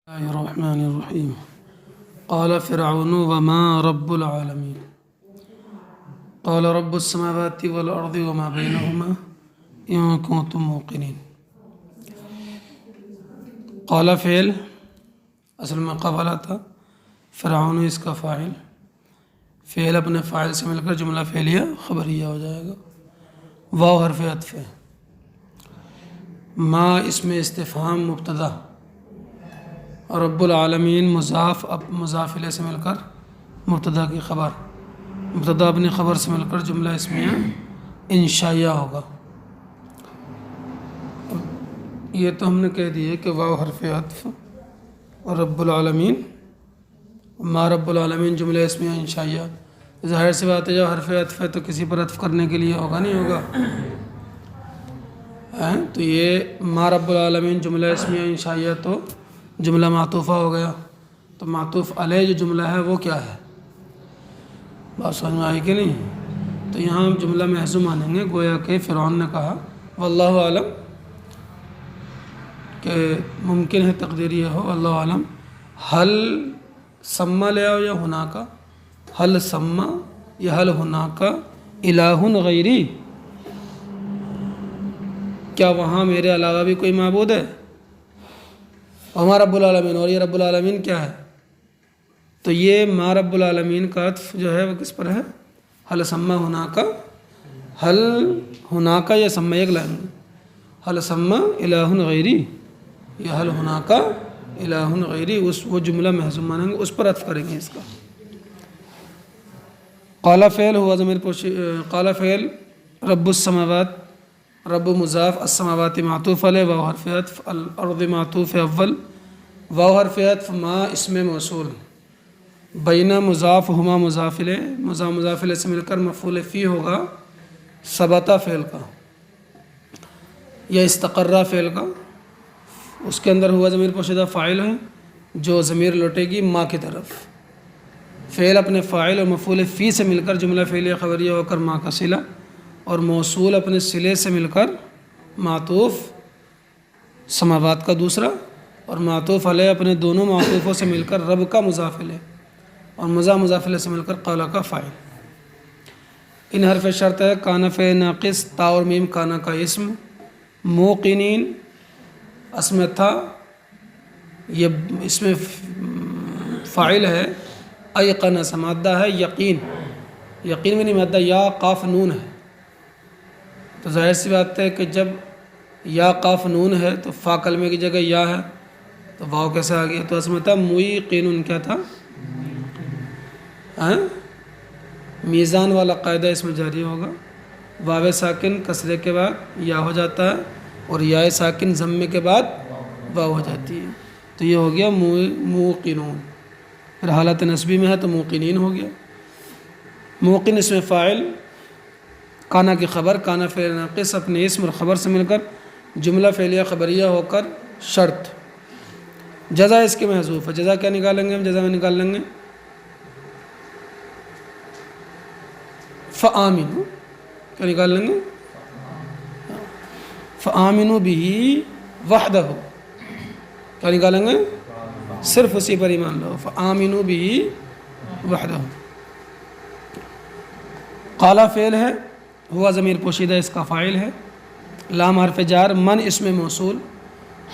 الله الرحمن الرحيم قال فرعون وما رب العالمين قال رب السماوات والأرض وما بينهما إن كنتم موقنين. قال فعل اصل میں قبل تھا، فرعون اس کا فاعل، فعل اپنے فاعل سے مل کر جملہ فعلیہ خبریہ ہو جائے گا. واو حرف عطف ہے، ما اس میں استفہام مبتدا، اور رب العالمین مضاف مضاف الیہ سے مل کر مبتدا کی خبر، مبتدا اپنی خبر سے مل کر جملہ اسمیہ انشائیہ ہوگا. یہ تو ہم نے کہہ دیا کہ واو حرف عطف اور رب العالمین ما رب العالمین جملہ اسمیہ انشائیہ. ظاہر سی بات ہے جب حرف عطف ہے تو کسی پر عطف کرنے کے لیے ہوگا نہیں ہوگا. تو یہ ما رب العالمین جملہ اسمیہ انشائیہ تو جملہ معطوفہ ہو گیا. تو معطوف علیہ جو جملہ ہے وہ کیا ہے؟ بات سمجھ میں آئی کہ نہیں؟ تو یہاں ہم جملہ محذوف مانیں گے، گویا کہ فرعون نے کہا واللہ عالم، کہ ممکن ہے تقدیر یہ ہو اللہ عالم، حل سما لے آؤ یا ہنا کا، حل سما یا حل ہنا کا الہ غیری، کیا وہاں میرے علاوہ بھی کوئی معبود ہے؟ ہمارا رب العالمین، اور یہ رب العالمین کیا ہے؟ تو یہ ما رب العالمین کا عطف جو ہے وہ کس پر ہے؟ حل سما ہنا کا، حل ہنا کا یا سما ایک لائن، حل سما الہ غیری یا حل ہنا کا الہ غیری، وہ جملہ محذوف مانیں گے، اس پر عطف کریں گے اس کا. قال فعل ہوا ضمیر پوشی، قال فعل رب السماوات، رب مضاف، السماوات معطوف علیہ، واو حرف عطف، الارض معطوف اول، واو حرف عطف، ما اسم موصول، بینہ مضاف، ہما مضاف الیہ، مضاف الیہ سے مل کر مفعول فی ہوگا ثبتا فعل کا یا استقرہ فعل کا. اس کے اندر ہوا ضمیر پوشیدہ فاعل ہے جو ضمیر لوٹے گی ما کی طرف. فعل اپنے فاعل اور مفعول فی سے مل کر جملہ فعلیہ خبریہ ہو کر ما کا صلہ، اور موصول اپنے صلے سے مل کر معطوف سماوات کا دوسرا، اور معطوف علیہ اپنے دونوں معطوفوں سے مل کر رب کا مضاف الیہ، اور مضاف الیہ سے مل کر قال کا فاعل. ان حرف شرط ہے کان فعل ناقص، تا اور میم کانا کا اسم، موقنین اس میں تھا، یہ اس میں فاعل ہے، ایقن سے مادہ ہے یقین، یقین میں نہیں مادہ یا قاف نون ہے. تو ظاہر سی بات ہے کہ جب یا قاف نون ہے تو فا کلمے کی جگہ یا ہے، تو واو کیسے آ گیا؟ تو اس میں تھا موقنون، کیا تھا؟ میزان والا قاعدہ اس میں جاری ہوگا، واو ساکن کسرے کے بعد یا ہو جاتا ہے، اور یا ساکن ضمے کے بعد واو ہو جاتی ہے. تو یہ ہو گیا موقنون. پھر حالت نسبی میں ہے تو موقنین ہو گیا. موقن اس میں فاعل، کانا کی خبر، کانا فعل ناقص اپنے اسم اور خبر سے مل کر جملہ فعلیہ خبریہ ہو کر شرط. جزا اس کے محذوف ہے. جزا کیا نکالیں گے ہم؟ جزا میں نکال لیں گے فآمنوا، کیا نکال لیں گے؟ فآمنوا بہ وحدہ، کیا نکالیں گے؟ صرف اسی پر ایمان لاؤ. فآمنوا بہ وحدہ. قال فعل ہے، ہوا ضمیر پوشیدہ اس کا فاعل ہے، لام حرف جار، من اسم موصول،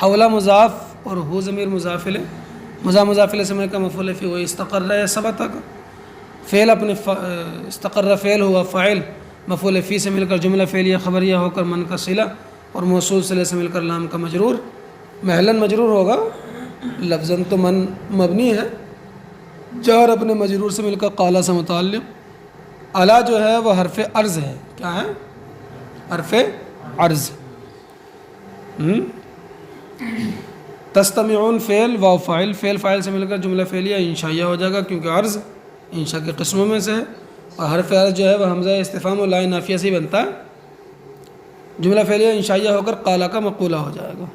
حولہ مضاف، اور ہو ضمیر مضاف الیہ، مضاف الیہ سے مل کر مفعول فی، وہ استقر ہے ثبتا کا. فعل اپنے استقر فعل ہوا فاعل، مفعول فی سے مل کر جملہ فعلیہ خبریہ ہو کر من کا صلہ، اور موصول صلہ سے مل کر لام کا مجرور، محلاً مجرور ہوگا، لفظاً تو من مبنی ہے، جار اپنے مجرور سے مل کر قال سے متعلق. الا جو ہے وہ حرف عرض ہے. کیا ہے؟ حرف عرض. تستمعون فعل، واو فاعل، فعل فاعل سے مل کر جملہ فعلیہ انشائیہ ہو جائے گا کیونکہ عرض انشاء کے قسموں میں سے ہے، اور حرف عرض جو ہے وہ حمزہ استفہام و لا نافیہ سے ہی بنتا ہے. جملہ فعلیہ انشائیہ ہو کر قال کا مقولہ ہو جائے گا.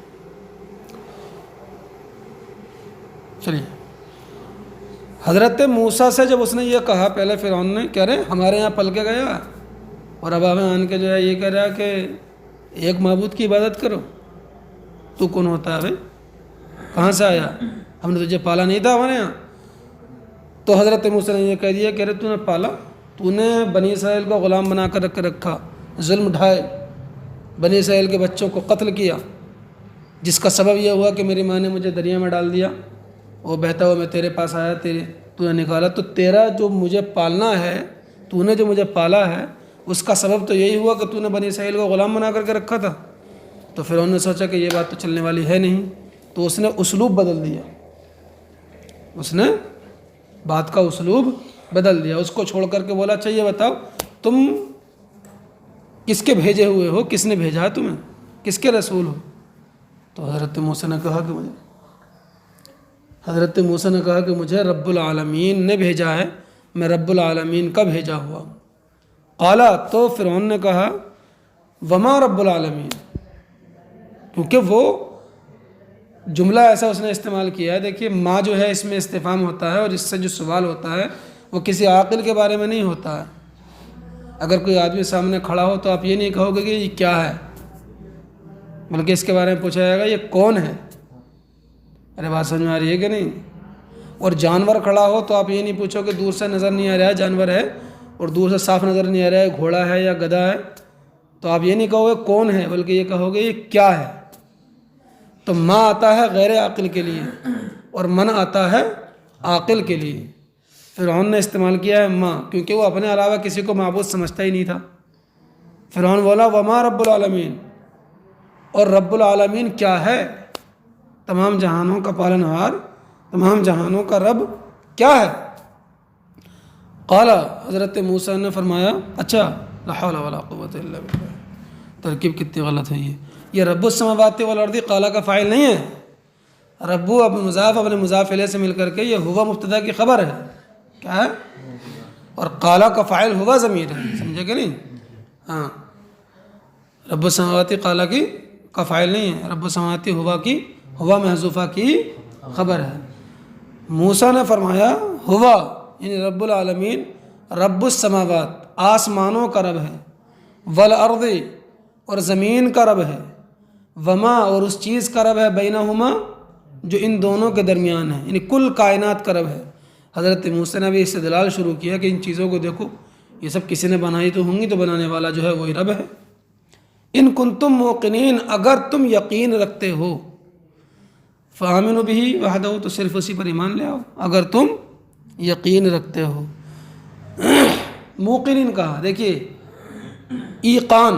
چلیے، حضرت موسیٰ سے جب اس نے یہ کہا، پہلے فرعون نے کہہ رہے ہمارے یہاں پل کے گیا، اور اب ہمیں آن کے جو ہے یہ کہہ رہا کہ ایک معبود کی عبادت کرو. تو کون ہوتا ہے بھائی؟ کہاں سے آیا؟ ہم نے تجھے پالا نہیں تھا ہمارے یہاں؟ تو حضرت موسیٰ نے یہ کہہ دیا کہ ارے تو نے پالا، تو نے بنی اسرائیل کو غلام بنا کر رکھا، ظلم ڈھائے، بنی اسرائیل کے بچوں کو قتل کیا، جس کا سبب یہ ہوا کہ میری ماں نے مجھے دریا میں ڈال دیا، وہ بہتا ہوا میں تیرے پاس آیا، تو نے نکالا، تو تیرا جو مجھے پالنا ہے، تو نے جو مجھے پالا ہے، اس کا سبب تو یہی ہوا کہ تو نے بنی اسرائیل کو غلام بنا کر کے رکھا تھا۔ تو فرعون نے سوچا کہ یہ بات تو چلنے والی ہے نہیں، تو اس نے اسلوب بدل دیا، اس نے بات کا اسلوب بدل دیا، اس کو چھوڑ کر کے بولا اچھا یہ بتاؤ تم کس کے بھیجے ہوئے ہو، کس نے بھیجا ہے تمہیں، کس کے رسول ہو؟ تو حضرت موسیٰ نے کہا کہ مجھے رب العالمین نے بھیجا ہے، میں رب العالمین کا بھیجا ہوا ہوں۔ قالا، تو فرعون نے کہا وما رب العالمین، کیونکہ وہ جملہ ایسا اس نے استعمال کیا ہے۔ دیکھیے ما جو ہے اس میں استفہام ہوتا ہے، اور اس سے جو سوال ہوتا ہے وہ کسی عاقل کے بارے میں نہیں ہوتا ہے۔ اگر کوئی آدمی سامنے کھڑا ہو تو آپ یہ نہیں کہو گے کہ یہ کیا ہے، بلکہ اس کے بارے میں پوچھا جائے گا یہ کون ہے۔ ارے بات سمجھ میں آ رہی ہے کہ نہیں؟ اور جانور کھڑا ہو تو آپ یہ نہیں پوچھو کہ دور سے نظر نہیں آ رہا ہے جانور ہے، اور دور سے صاف نظر نہیں آ رہا ہے گھوڑا ہے یا گدھا ہے، تو آپ یہ نہیں کہو گے کون ہے، بلکہ یہ کہو گے یہ کیا ہے۔ تو ما آتا ہے غیر عاقل کے لیے، اور من آتا ہے عاقل کے لیے۔ فرعون نے استعمال کیا ہے ما، کیونکہ وہ اپنے علاوہ کسی کو معبود سمجھتا ہی نہیں تھا۔ فرعون بولا وما رب العالمین، اور رب العالمین کیا ہے؟ تمام جہانوں کا پالنہار، تمام جہانوں کا رب کیا ہے؟ قال، حضرت موسیٰ نے فرمایا اچھا لا حول ولا قوت الا باللہ، ترکیب کتنی غلط ہے یہ رب السماوات والارض قال کا فاعل نہیں ہے، ربو اب مضاف اپنے مضاف الیہ سے مل کر کے یہ ہوا مبتدا کی خبر ہے، کیا ہے؟ اور قال کا فاعل ہوا ضمیر ہے، سمجھے کہ نہیں؟ ہاں، رب السماوات قال کی کا فاعل نہیں ہے، رب السماوات ہوا محذوفہ کی خبر ہے۔ موسیٰ نے فرمایا ہوا یعنی رب العالمین رب السماوات آسمانوں کا رب ہے، والارض اور زمین کا رب ہے، وما اور اس چیز کا رب ہے، بینہما جو ان دونوں کے درمیان ہے، یعنی کل کائنات کا رب ہے۔ حضرت موسیٰ نے بھی استدلال شروع کیا کہ ان چیزوں کو دیکھو، یہ سب کسی نے بنائی تو ہوں گی، تو بنانے والا جو ہے وہی رب ہے۔ ان کنتم موقنین، اگر تم یقین رکھتے ہو، فآمنوا بہ وحدہ، تو صرف اسی پر ایمان لے آؤ، اگر تم یقین رکھتے ہو۔ موقنین کہا، دیکھیے ایقان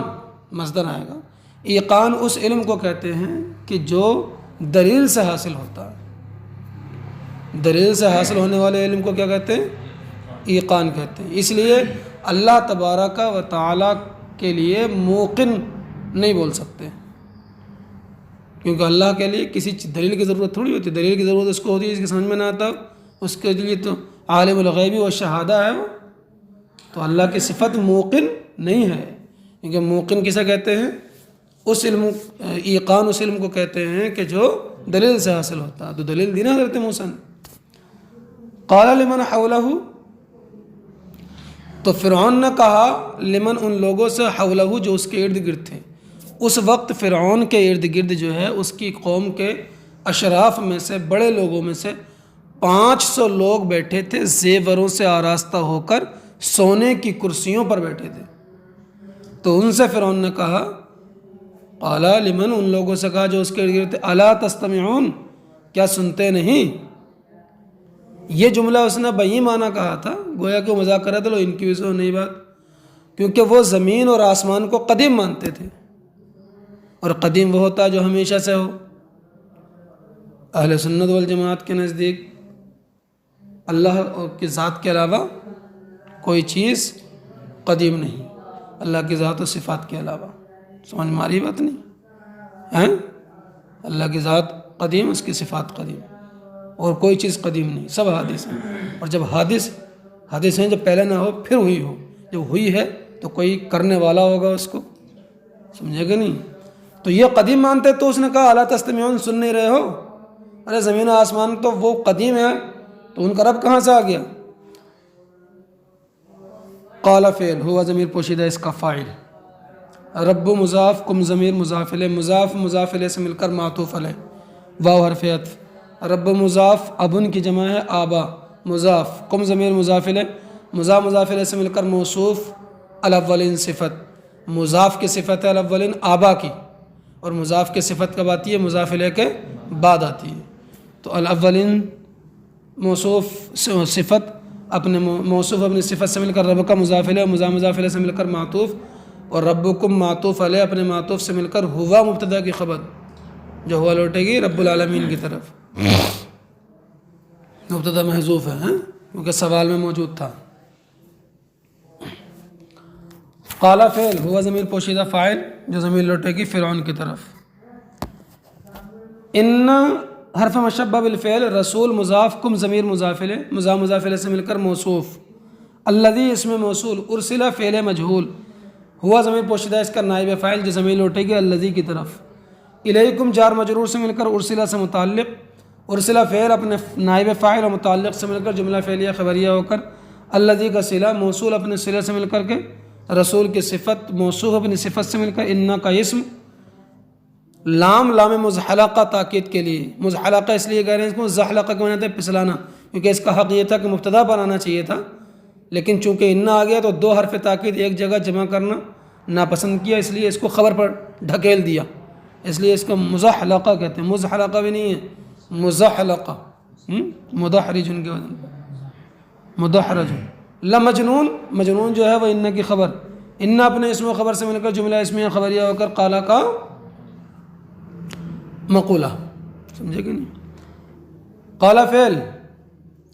مصدر آئے گا، ایقان اس علم کو کہتے ہیں کہ جو دلیل سے حاصل ہوتا ہے، دلیل سے حاصل ہونے والے علم کو کیا کہتے ہیں؟ ایقان کہتے ہیں۔ اس لیے اللہ تبارک و تعالیٰ کے لیے موقن نہیں بول سکتے، کیونکہ اللہ کے لیے کسی دلیل کی ضرورت تھوڑی ہوتی ہے، دلیل کی ضرورت اس کو ہوتی ہے جس کے سمجھ میں نہ آتا، اس کے لیے تو عالم الغیبی و شہادہ ہے وہ، تو اللہ کی صفت موقن نہیں ہے، کیونکہ موقن کسے کہتے ہیں؟ اس علم، ایقان اس علم کو کہتے ہیں کہ جو دلیل سے حاصل ہوتا ہے، تو دلیل دی نا حضرت موسیٰ نے۔ قال لمن حولہ، تو فرعون نے کہا لمن ان لوگوں سے، حولہ جو اس کے ارد گرد تھے۔ اس وقت فرعون کے ارد گرد جو ہے اس کی قوم کے اشراف میں سے، بڑے لوگوں میں سے 500 لوگ بیٹھے تھے، زیوروں سے آراستہ ہو کر سونے کی کرسیوں پر بیٹھے تھے۔ تو ان سے فرعون نے کہا، قال لمن ان لوگوں سے کہا جو اس کے ارد گرد تھے، الا تستمعون، کیا سنتے نہیں؟ یہ جملہ اس نے بئی معنی کہا تھا، گویا کہ وہ مذاق کر رہا تھا، لو ان کی وجہ سے نہیں بات، کیونکہ وہ زمین اور آسمان کو قدیم مانتے تھے، اور قدیم وہ ہوتا ہے جو ہمیشہ سے ہو۔ اہل سنت والجماعت کے نزدیک اللہ کی ذات کے علاوہ کوئی چیز قدیم نہیں، اللہ کی ذات و صفات کے علاوہ، سمجھ میں آ رہی بات نہیں ہے؟ اللہ کی ذات قدیم، اس کی صفات قدیم، اور کوئی چیز قدیم نہیں، سب حادث ہیں، اور جب حادث ہیں، جب پہلے نہ ہو پھر ہوئی ہو، جب ہوئی ہے تو کوئی کرنے والا ہوگا اس کو، سمجھے گا نہیں؟ تو یہ قدیم مانتے، تو اس نے کہا الا تستمعون، سن نہیں رہے ہو؟ ارے زمین و آسمان تو وہ قدیم ہے، تو ان کا رب کہاں سے آ گیا؟ قال فعل ہوا ضمیر پوشیدہ اس کا فاعل، رب مضاف، کم ضمیر مضاف الیہ، مضاف مضاف الیہ سے مل کر معطوف علیہ، واو حرف عطف، رب مضاف، ابن کی جمع ہے آبا، مضاف کم ضمیر مضاف الیہ، مضاف الیہ سے مل کر موصوف، الاولین صفت، مضاف کی صفت ہے الاولین آبا کی، اور مضاف کی صفت کب آتی ہے؟ مضاف الیہ کے بعد آتی ہے۔ تو الاولین موصوف صفت اپنے موصوف اپنی صفت سے مل کر رب کا مضاف الیہ، مضاف الیہ سے مل کر معطوف، اور ربکم معطوف علیہ اپنے معطوف سے مل کر ہوا مبتدا کی خبر جو ہوا لوٹے گی رب العالمین کی طرف، مبتدا محذوف ہے کیونکہ سوال میں موجود تھا۔ قال فعل، ہوا ضمیر پوشیدہ فاعل جو ضمیر لوٹے گی فرعون کی طرف۔ ان حرف مشبہ بالفعل، رسول مضاف، کم ضمیر مضاف الیہ، مضاف الیہ سے مل کر موصوف، الذی اسم موصول، ارسلہ فعل مجہول، ہوا ضمیر پوشیدہ اس کا نائب فاعل جو ضمیر لوٹے گی الذی کی طرف، الیکم جار مجرور سے مل کر ارسلہ سے متعلق، ارسلہ فعل اپنے نائب فاعل اور متعلق سے مل کر جملہ فعلیہ خبریہ ہو کر، الذی کا صلہ، موصول اپنے صلہ سے مل کر کے، رسول کی صفت، موصوف اپنی صفت سے مل کر، انا کا اسم، لام مزحلقہ تاکید کے لیے، مزحلقہ اس لیے کہہ رہے ہیں اس کو، زحلقہ کے معنی ہے پھسلانا، کیونکہ اس کا حق یہ تھا کہ مبتدا پر آنا چاہیے تھا، لیکن چونکہ انا آ گیا تو دو حرف تاکید ایک جگہ جمع کرنا ناپسند کیا، اس لیے اس کو خبر پر ڈھکیل دیا، اس لیے اس کو مزحلقہ کہتے ہیں، مزحلقہ بھی نہیں ہے، مزحلقہ، مدحرج ان کے وزن پر، مدحرج۔ لمجنون، مجنون جو ہے وہ انا کی خبر، انا اپنے اسم و خبر سے مل کر جملہ اسمیہ خبریہ ہو کر قالا کا مقولہ، سمجھے کہ نہیں؟ قالا فعل،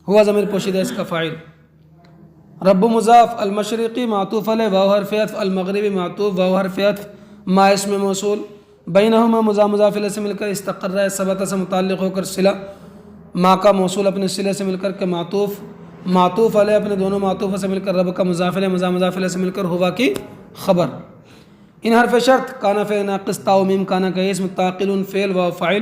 ہوا ضمیر پوشیدہ اس کا فاعل، رب مضاف، المشرقی معطوف علیہ، واو حرف عطف، المغربی معطوف، واو حرف عطف، ما اسم موصول، بینہما مضاف الیہ سے مل کر استقر ثبت سے متعلق ہو کر صلہ، ما کا موصول اپنے صلہ سے مل کر کے معطوف علیہ اپنے دونوں معطوف سے مل کر رب کا مضاف الیہ، مضاف الیہ سے مل کر ہوا کی خبر۔ ان حرف شرط، کانا فعل ناقص، تا و میم کانا کا اسم، تعقل فعل واو فاعل،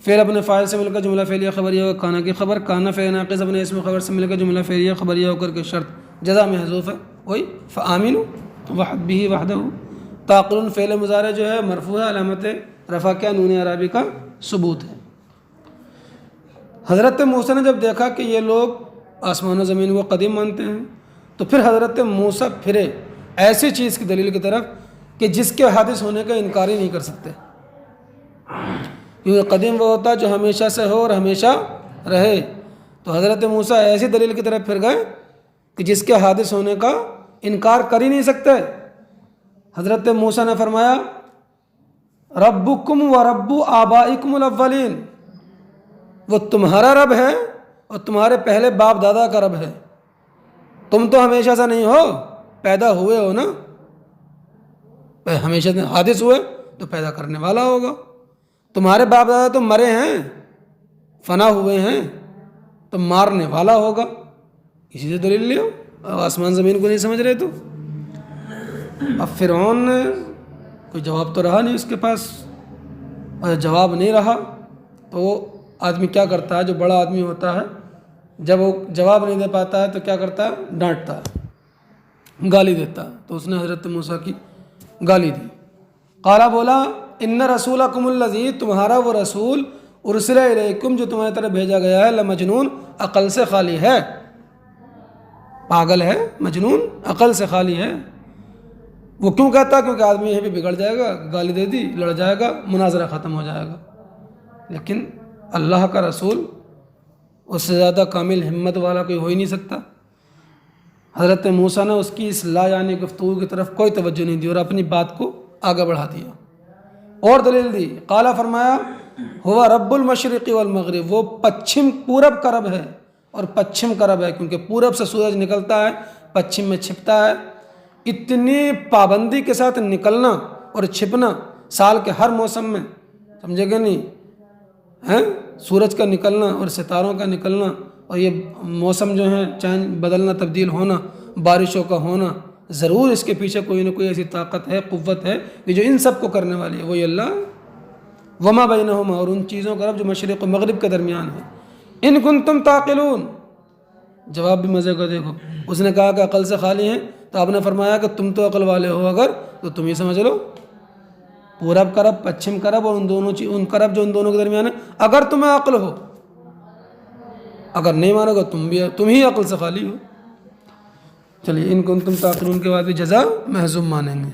فعل اپنے فاعل سے مل کر جملہ فعلیہ خبریہ ہو کانا کی خبر، کانا فعل ناقص اپنے اسم خبر سے مل کر جملہ فعلیہ خبریہ ہو کر کے شرط، جزا محذوف ہے وہی فآمنوا وحد به وحدہ، تعقل فعل مضارع جو ہے مرفوع ہے، علامت رفع کیا؟ نون اعرابی کا ثبوت ہے۔ حضرت موسیٰ نے جب دیکھا کہ یہ لوگ آسمان و زمین کو قدیم مانتے ہیں تو پھر حضرت موسیٰ پھرے ایسی چیز کی دلیل کی طرف کہ جس کے حادث ہونے کا انکار ہی نہیں کر سکتے، کیونکہ قدیم وہ ہوتا ہے جو ہمیشہ سے ہو اور ہمیشہ رہے، تو حضرت موسیٰ ایسی دلیل کی طرف پھر گئے کہ جس کے حادث ہونے کا انکار کر ہی نہیں سکتے۔ حضرت موسیٰ نے فرمایا ربکم و رب آبائکم الاولین، وہ تمہارا رب ہے اور تمہارے پہلے باپ دادا کا رب ہے، تم تو ہمیشہ سے نہیں ہو، پیدا ہوئے ہو نا، ہمیشہ سے حادث ہوئے تو پیدا کرنے والا ہوگا، تمہارے باپ دادا تو مرے ہیں، فنا ہوئے ہیں، تو مارنے والا ہوگا، اسی سے دلیل لے آسمان زمین کو نہیں سمجھ رہے تو۔ اب فرعون نے کوئی جواب تو رہا نہیں اس کے پاس، اور جواب نہیں رہا تو وہ آدمی کیا کرتا ہے، جو بڑا آدمی ہوتا ہے جب وہ جواب نہیں دے پاتا ہے تو کیا کرتا ہے؟ ڈانٹتا ہے، گالی دیتا ہے، تو اس نے حضرت موسیٰ کی گالی دی۔ قالا بولا ان رسولکم الذی، تمہارا وہ رسول، ارسل الیکم جو تمہاری طرف بھیجا گیا ہے، لمجنون، عقل سے خالی ہے، پاگل ہے، مجنون، عقل سے خالی ہے۔ وہ کیوں کہتا؟ کیونکہ آدمی یہیں پہ بگڑ جائے گا، گالی دے دی، لڑ جائے گا، مناظرہ ختم ہو جائے گا، لیکن اللہ کا رسول اس سے زیادہ کامل ہمت والا کوئی ہو ہی نہیں سکتا۔ حضرت موسیٰ نے اس کی اس لا یعنی گفتگو کی طرف کوئی توجہ نہیں دی اور اپنی بات کو آگے بڑھا دیا اور دلیل دی۔ قالا فرمایا ہوا رب المشرق والمغرب، وہ پچھم پورب کا رب ہے اور پچھم کا رب ہے، کیونکہ پورب سے سورج نکلتا ہے، پچھم میں چھپتا ہے۔ اتنی پابندی کے ساتھ نکلنا اور چھپنا سال کے ہر موسم میں، سمجھے گا نہیں ہیں؟ سورج کا نکلنا اور ستاروں کا نکلنا اور یہ موسم جو ہے چینج بدلنا، تبدیل ہونا، بارشوں کا ہونا، ضرور اس کے پیچھے کوئی نہ کوئی ایسی طاقت ہے، قوت ہے کہ جو ان سب کو کرنے والی ہے، وہی اللہ وما بینہما، اور ان چیزوں کا رب جو مشرق و مغرب کے درمیان ہے۔ ان کنتم تعقلون، جواب بھی مزے کو دیکھو، اس نے کہا کہ عقل سے خالی ہیں، تو آپ نے فرمایا کہ تم تو عقل والے ہو اگر تو تم ہی سمجھ لو، پورب کا رب، پچھم کا رب اور ان کا رب جو ان دونوں کے درمیان ہے، اگر تمہیں عقل ہو اگر نہیں مانو گا تم ہی عقل سے خالی ہو. چلیے ان کو تم تاخرون کے بعد بھی جزا محضوم مانیں گے.